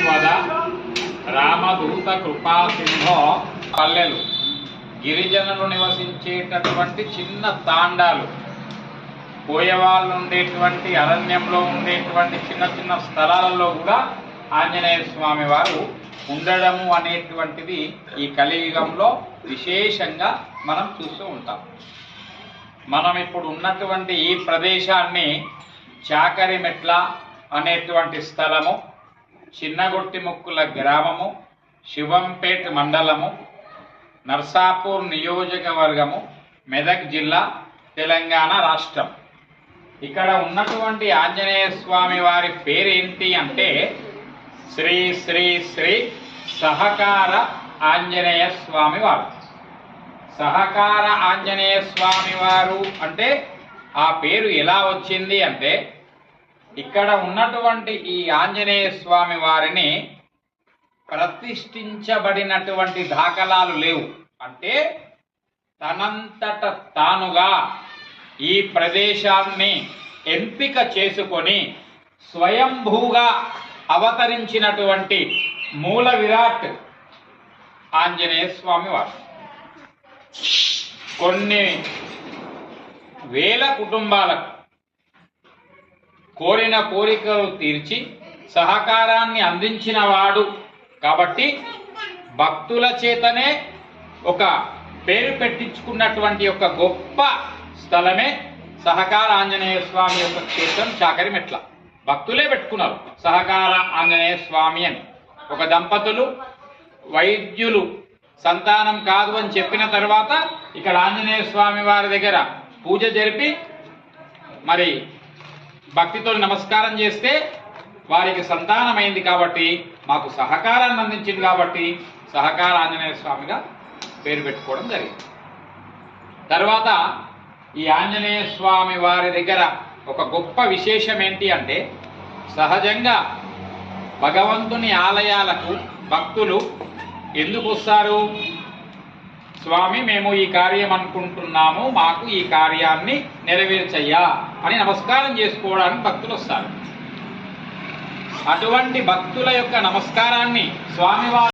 వద రామదూత కృపా సింహో. పల్లెలు గిరిజనులు నివసించేటటువంటి చిన్న తాండాలు, పోయేవాళ్ళు ఉండేటువంటి అరణ్యంలో ఉండేటువంటి చిన్న చిన్న స్థలాలలో కూడా ఆంజనేయ స్వామి వారు ఉండడము అనేటువంటిది ఈ కలియుగంలో విశేషంగా మనం చూస్తూ ఉంటాం. మనం ఇప్పుడు ఉన్నటువంటి ఈ ప్రదేశాన్ని చాకరిమెట్ల అనేటువంటి స్థలము, చిన్నగొట్టిముక్కుల గ్రామము, శివంపేట మండలము, నర్సాపూర్ నియోజకవర్గము, మెదక్ జిల్లా, తెలంగాణ రాష్ట్రం. ఇక్కడ ఉన్నటువంటి ఆంజనేయ స్వామి వారి పేరేంటి అంటే శ్రీ శ్రీ శ్రీ సహకార ఆంజనేయ స్వామి వారు. సహకార ఆంజనేయ స్వామి వారు అంటే ఆ పేరు ఎలా వచ్చింది అంటే, ఇక్కడ ఉన్నటువంటి ఈ ఆంజనేయ స్వామి వారిని ప్రతిష్ఠించబడినటువంటి దాఖలాలు లేవు. అంటే తనంతట తానుగా ఈ ప్రదేశాన్ని ఎంపిక చేసుకొని స్వయంభూగా అవతరించినటువంటి మూల విరాట్ ఆంజనేయ స్వామి వారు. కొన్ని వేల కుటుంబాలకు కోరిన కోరికలు తీర్చి సహకారాన్ని అందించిన వాడు కాబట్టి భక్తుల చేతనే ఒక పేరు పెట్టించుకున్నటువంటి ఒక గొప్ప స్థలమే సహకార ఆంజనేయ స్వామి యొక్క క్షేత్రం చాకరిమెట్ల. భక్తులే పెట్టుకున్నారు సహకార ఆంజనేయ స్వామి అని. ఒక దంపతులు వైద్యులు సంతానం కాదు అని చెప్పిన తర్వాత ఇక్కడ ఆంజనేయ స్వామి వారి దగ్గర పూజ జరిపి మరి భక్తితో నమస్కారం చేస్తే వారికి సంతానమైంది కాబట్టి మాకు సహకారాన్ని అందించింది కాబట్టి సహకార ఆంజనేయ స్వామిగా పేరు పెట్టుకోవడం జరిగింది. తర్వాత ఈ ఆంజనేయ స్వామి వారి దగ్గర ఒక గొప్ప విశేషం ఏంటి అంటే, సహజంగా భగవంతుని ఆలయాలకు భక్తులు ఎందుకు వస్తారు? స్వామి మేము ఈ కార్యం అనుకుంటున్నాము, మాకు ఈ కార్యాన్ని నెరవేర్చయ్యా అని నమస్కారం చేసుకోవడానికి భక్తులు వస్తారు. అటువంటి భక్తుల యొక్క నమస్కారాన్ని స్వామివారు